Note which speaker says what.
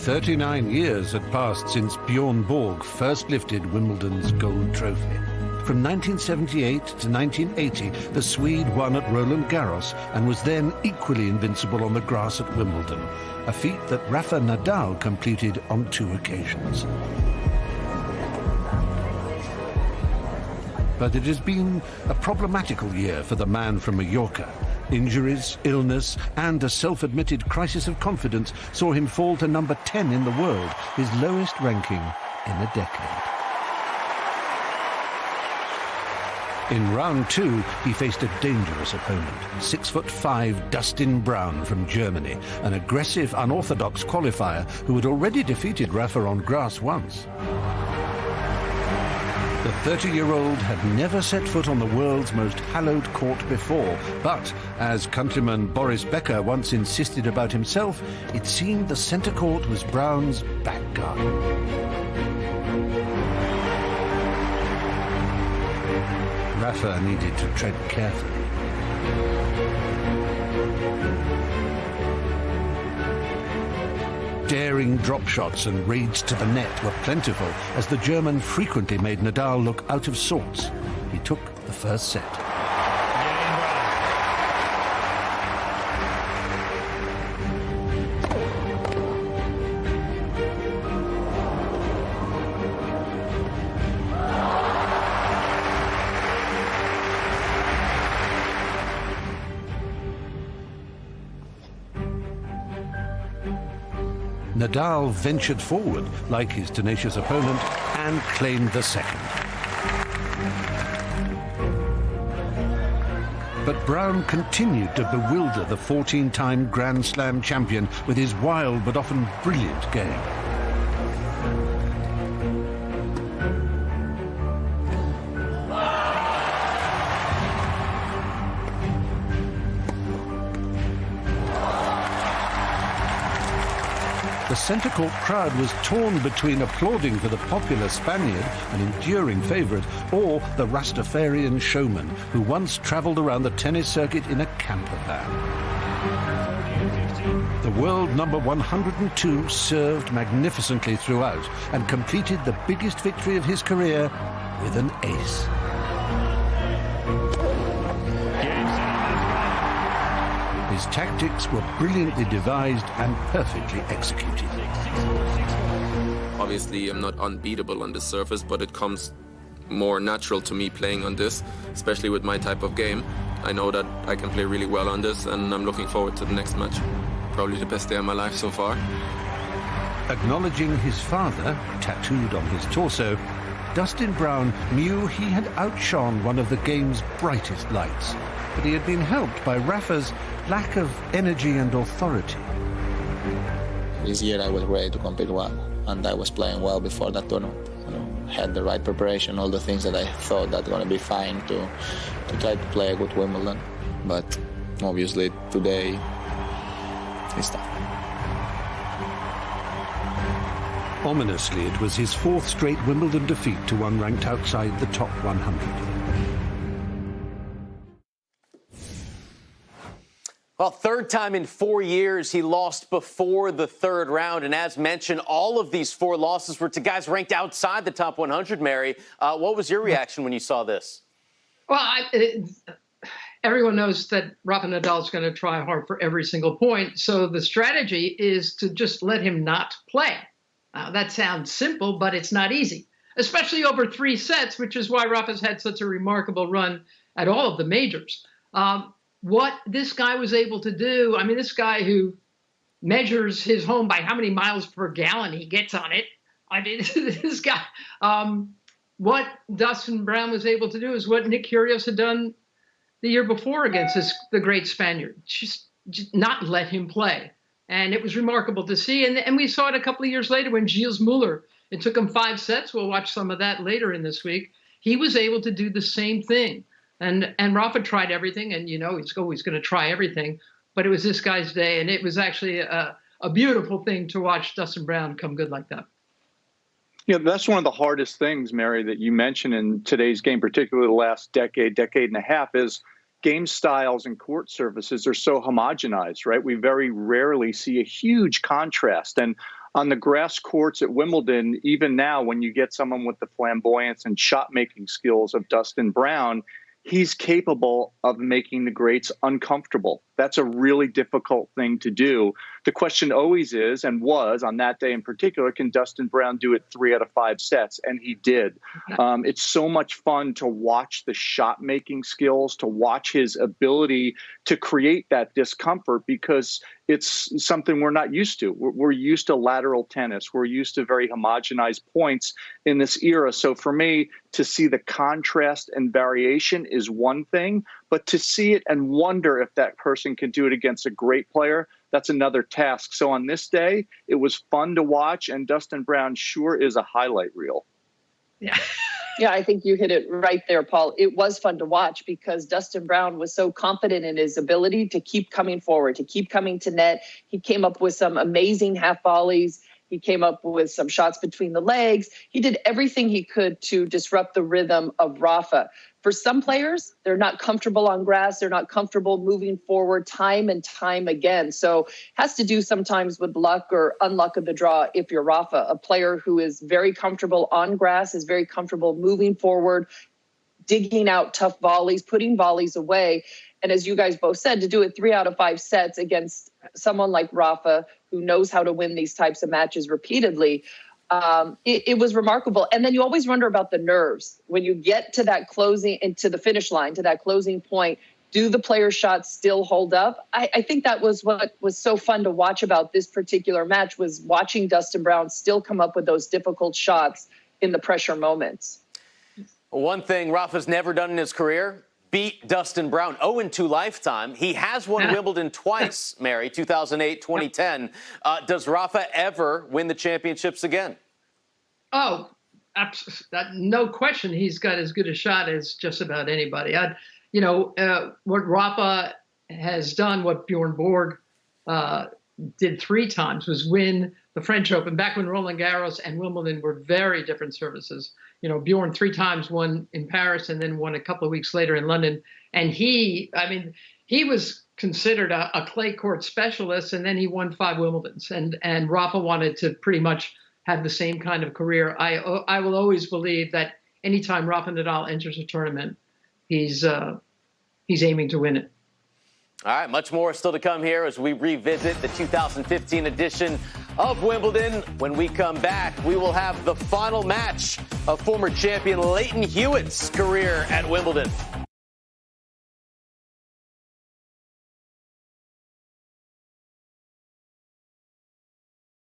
Speaker 1: 39 years had passed since Bjorn Borg first lifted Wimbledon's gold trophy. From 1978 to 1980, the Swede won at Roland Garros and was then equally invincible on the grass at Wimbledon, a feat that Rafael Nadal completed on 2 occasions. But it has been a problematical year for the man from Mallorca. Injuries, illness, and a self-admitted crisis of confidence saw him fall to number 10 in the world, his lowest ranking in a decade. In round 2, he faced a dangerous opponent, 6'5" Dustin Brown from Germany, an aggressive, unorthodox qualifier who had already defeated Rafa on grass once. The 30-year-old had never set foot on the world's most hallowed court before, but, as countryman Boris Becker once insisted about himself, it seemed the centre court was Brown's back garden. Rafa needed to tread carefully. Daring drop shots and raids to the net were plentiful, as the German frequently made Nadal look out of sorts. He took the first set. Nadal ventured forward, like his tenacious opponent, and claimed the second. But Brown continued to bewilder the 14-time Grand Slam champion with his wild but often brilliant game. The centre court crowd was torn between applauding for the popular Spaniard, an enduring favourite, or the Rastafarian showman who once travelled around the tennis circuit in a camper van. The world number 102 served magnificently throughout and completed the biggest victory of his career with an ace. His tactics were brilliantly devised and perfectly executed.
Speaker 2: Obviously, I'm not unbeatable on the surface, but it comes more natural to me playing on this, especially with my type of game. I know that I can play really well on this, and I'm looking forward to the next match. Probably the best day of my life so far.
Speaker 1: Acknowledging his father, tattooed on his torso, Dustin Brown knew he had outshone one of the game's brightest lights, but he had been helped by Rafa's lack of energy and authority.
Speaker 3: This year I was ready to compete well, and I was playing well before that tournament. Had the right preparation, all the things that I thought that were going to be fine to try to play a good Wimbledon. But obviously today it's tough.
Speaker 1: Ominously, it was his 4th straight Wimbledon defeat to one ranked outside the top 100.
Speaker 4: Well, 3rd time in 4 years he lost before the 3rd round. And as mentioned, all of these 4 losses were to guys ranked outside the top 100, Mary. What was your reaction when you saw this?
Speaker 5: Well, everyone knows that Rafa Nadal is going to try hard for every single point. So the strategy is to just let him not play. That sounds simple, but it's not easy, especially over 3 sets, which is why Rafa's had such a remarkable run at all of the majors. What this guy was able to do, I mean, this guy who measures his home by how many miles per gallon he gets on it. I mean, this guy, what Dustin Brown was able to do is what Nick Kyrgios had done the year before against the great Spaniard. Just not let him play. And it was remarkable to see. And we saw it a couple of years later when Gilles Muller, it took him 5 sets. We'll watch some of that later in this week. He was able to do the same thing. And Rafa tried everything, and he's always going to try everything. But it was this guy's day, and it was actually a beautiful thing to watch Dustin Brown come good like that.
Speaker 6: Yeah, that's one of the hardest things, Mary, that you mentioned in today's game, particularly the last decade and a half, is game styles and court surfaces are so homogenized, right? We very rarely see a huge contrast. And On the grass courts at Wimbledon, even now, when you get someone with the flamboyance and shot-making skills of Dustin Brown, he's capable of making the greats uncomfortable. That's a really difficult thing to do. The question always is, and was on that day in particular, can Dustin Brown do it 3 out of 5 sets? And he did. It's so much fun to watch the shot-making skills, to watch his ability to create that discomfort, because it's something we're not used to. We're used to lateral tennis. We're used to very homogenized points in this era. So for me, to see the contrast and variation is one thing, but to see it and wonder if that person can do it against a great player, that's another task. So on this day, it was fun to watch, and Dustin Brown sure is a highlight reel.
Speaker 5: Yeah.
Speaker 7: Yeah, I think you hit it right there, Paul. It was fun to watch because Dustin Brown was so confident in his ability to keep coming forward, to keep coming to net. He came up with some amazing half volleys. He came up with some shots between the legs. He did everything he could to disrupt the rhythm of Rafa. For some players, they're not comfortable on grass. They're not comfortable moving forward time and time again. So it has to do sometimes with luck or unluck of the draw. If you're Rafa, a player who is very comfortable on grass, is very comfortable moving forward, digging out tough volleys, putting volleys away. And as you guys both said, to do it 3 out of 5 sets against someone like Rafa, who knows how to win these types of matches repeatedly, it was remarkable. And then you always wonder about the nerves. When you get to that closing, into the finish line, to that closing point, do the player's shots still hold up? I think that was what was so fun to watch about this particular match, was watching Dustin Brown still come up with those difficult shots in the pressure moments.
Speaker 4: One thing Rafa's never done in his career, beat Dustin Brown. 0-2 lifetime. He has won Wimbledon twice, Mary, 2008, 2010. Does Rafa ever win the championships again?
Speaker 5: Oh, no question. He's got as good a shot as just about anybody. What Rafa has done, what Bjorn Borg did 3 times, was win the French Open back when Roland Garros and Wimbledon were very different surfaces. Bjorn 3 times won in Paris and then won a couple of weeks later in London. And he was considered a clay court specialist, and then he won 5 Wimbledons. And Rafa wanted to pretty much have the same kind of career. I will always believe that anytime Rafa Nadal enters a tournament, he's aiming to win it.
Speaker 4: All right, much more still to come here as we revisit the 2015 edition of Wimbledon. When we come back, we will have the final match of former champion Leighton Hewitt's career at Wimbledon.